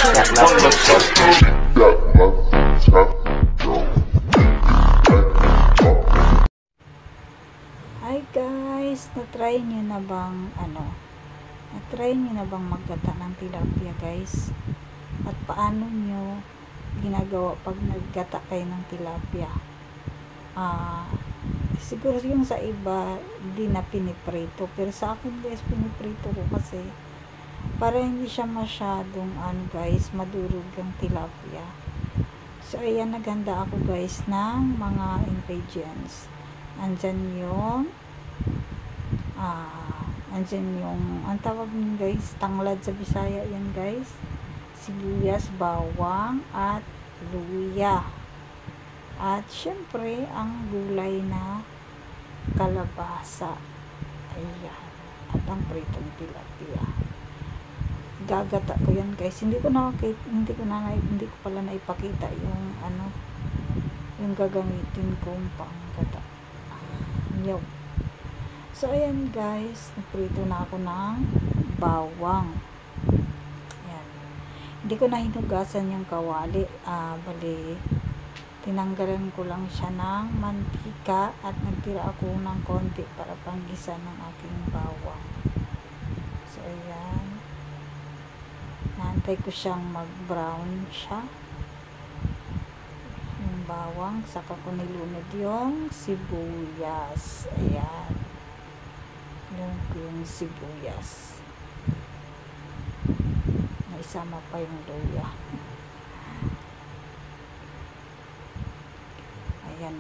Hi guys, na-try nyo na bang maggata ng tilapia guys? At paano nyo ginagawa pag naggata kayo ng tilapia? Siguro yung sa iba di na piniprito, pero sa akin guys piniprito ko kasi para hindi siya masyadong guys madurog yung tilapia. So ayan, naghanda ako guys ng mga ingredients. Andyan yung ang tawag nun guys, tanglad sa Bisaya yan guys, sibuyas, bawang at luya, at syempre ang gulay na kalabasa. Ayan, at ang pritong tilapia. Gagata ko yan guys. Hindi ko pala naipakita yung yung gagamitin kong panggata. Yun. So ayan guys, nagprito na ako ng bawang. Ayan. Hindi ko na hinugasan yung kawali. Bali tinanggalan ko lang siya ng mantika at nagtira ako ng konti para panggisa ng aking bawang. So ayan, naantay ko siyang mag-brown siya yung bawang, saka ko nilunod yung sibuyas. Ayan, yung sibuyas, naisama pa yung luya. Ayan,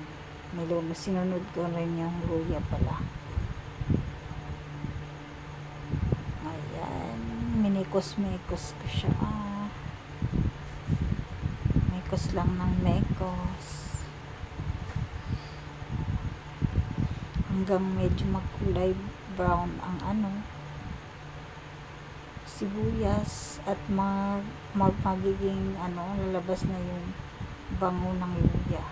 sinunod ko rin yung luya pala. Ayan, minikos-mekos ko siya. Mekos lang ng mekos hanggang medyo magkulay brown ang sibuyas at magiging lalabas na yung bango ng luya.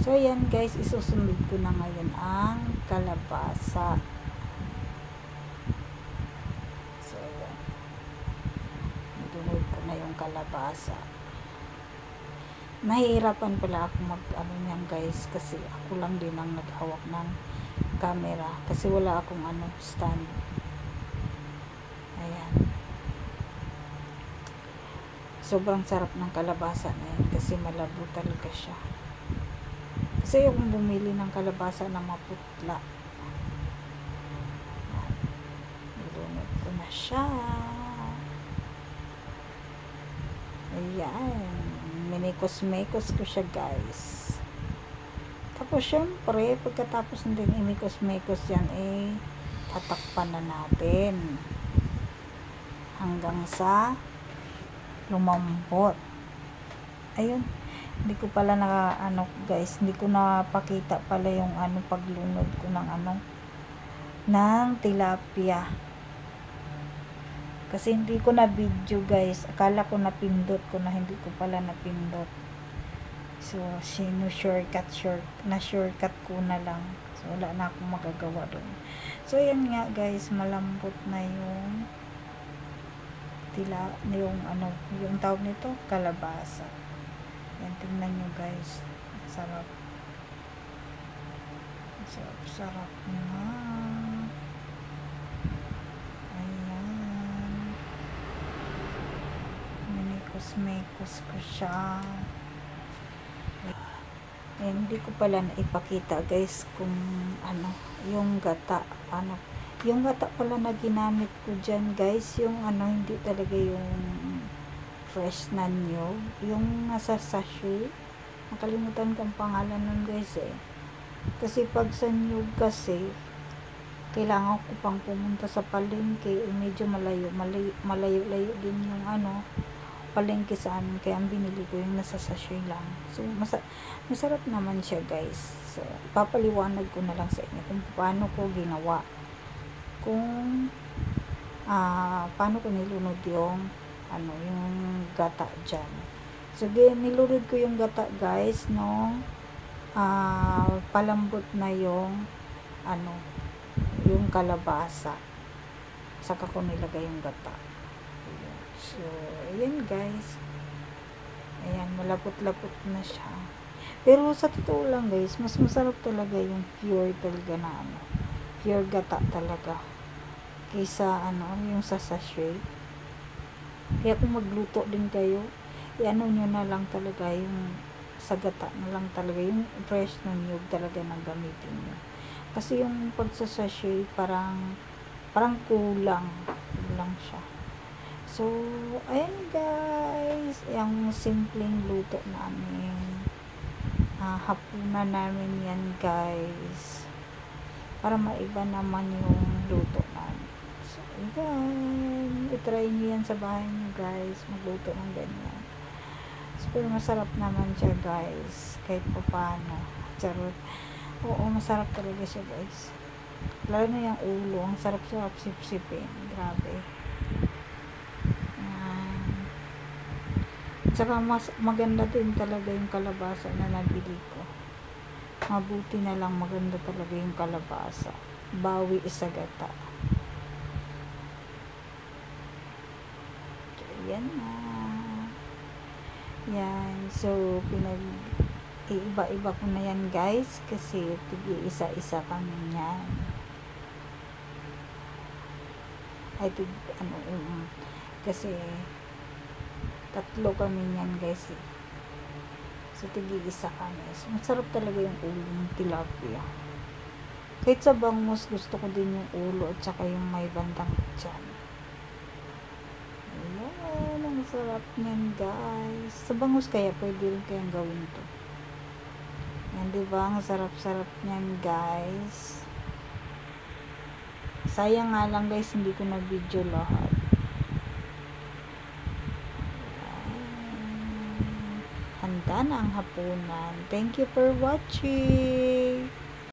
So ayan guys, isusunod ko na ngayon ang kalabasa. So ayan, nilunod ko na yung kalabasa. Nahihirapan pala ako niyan guys, kasi ako lang din ang naghawak ng camera kasi wala akong stand. Ayan, sobrang sarap ng kalabasa na yan kasi malabo talaga siya. Kasi yung bumili ng kalabasa na maputla. Nilunod ko na siya. Ayan, minikos-mekos ko siya guys. Tapos syempre pagkatapos natin imikos-mekos yan, tatakpan na natin hanggang sa lumambot. Ayun, hindi ko pala guys, hindi ko napakita pala yung paglunod ko ng tilapia. Kasi hindi ko na video guys. Akala ko napindot ko na, hindi ko pala napindot. So, shortcut ko na lang. So, wala na akong magagawa doon. So, yan nga guys, malambot na yung yung tawag nito, kalabasa. Yan, tingnan nyo guys. Sarap. Sarap na. Ayan. Minikos-mekos ko siya. Hindi ko pala naipakita guys kung yung gata, yung gata pala na ginamit ko dyan guys, yung hindi talaga yung fresh na nyug, yung nasa sachet. Nakalimutan ko ang pangalan nun guys kasi pag sa nyug kasi kailangan ko pang pumunta sa palengke, medyo malayo din yung palengke sa amin, kaya ang binili ko yung nasa sachet lang. So masarap naman siya guys. So papaliwanag ko na lang sa inyo kung paano ko ginawa, kung paano ko nilunod yung gata dyan. So nilunod ko yung gata guys nung palambot na yung yung kalabasa, saka ko nilagay yung gata. So, ayan guys. Ayan, malapot-lapot na siya. Pero sa totoo lang guys, mas masarap talaga yung pure talaga na ano. Pure gata talaga. Kaysa ano, yung sa sachet. Kaya kung magluto din kayo, i-ano nyo na lang talaga yung sa gata na lang talaga. Yung fresh na niyog talaga na gamitin nyo. Kasi yung pagsasachet parang kulang. Kulang siya. So, ayan guys. Yung simpleng luto namin. Hapunan namin yan guys. Para maiba naman yung luto namin. So, ayan. I-try nyo yan sa bahay nyo guys. Magluto ng ganyan. Super masarap naman siya guys. Kahit pa paano. Charot. Oo, masarap talaga siya guys. Lalo na yung ulo. Ang sarap-sarap sip-sipin. Grabe. Tsaka mas maganda din talaga yung kalabasa na nabili ko. Mabuti na lang maganda talaga yung kalabasa. Bawi sa gata. So, yan na. Yan. So, iba-iba ko na yan guys. Kasi isa-isa kami yan. Kasi tatlo kami yan guys. So, isa kami. So, masarap talaga yung ulo ng tilapia. Kahit sa bangus, gusto ko din yung ulo at saka yung may bandang tiyan. Ayan, ang sarap niyan guys. Sa bangus kaya, pwede rin kayang gawin to. Yan, diba? Ang sarap-sarap niyan guys. Sayang nga lang guys, hindi ko na video lahat. Handa na ang hapunan. Thank you for watching.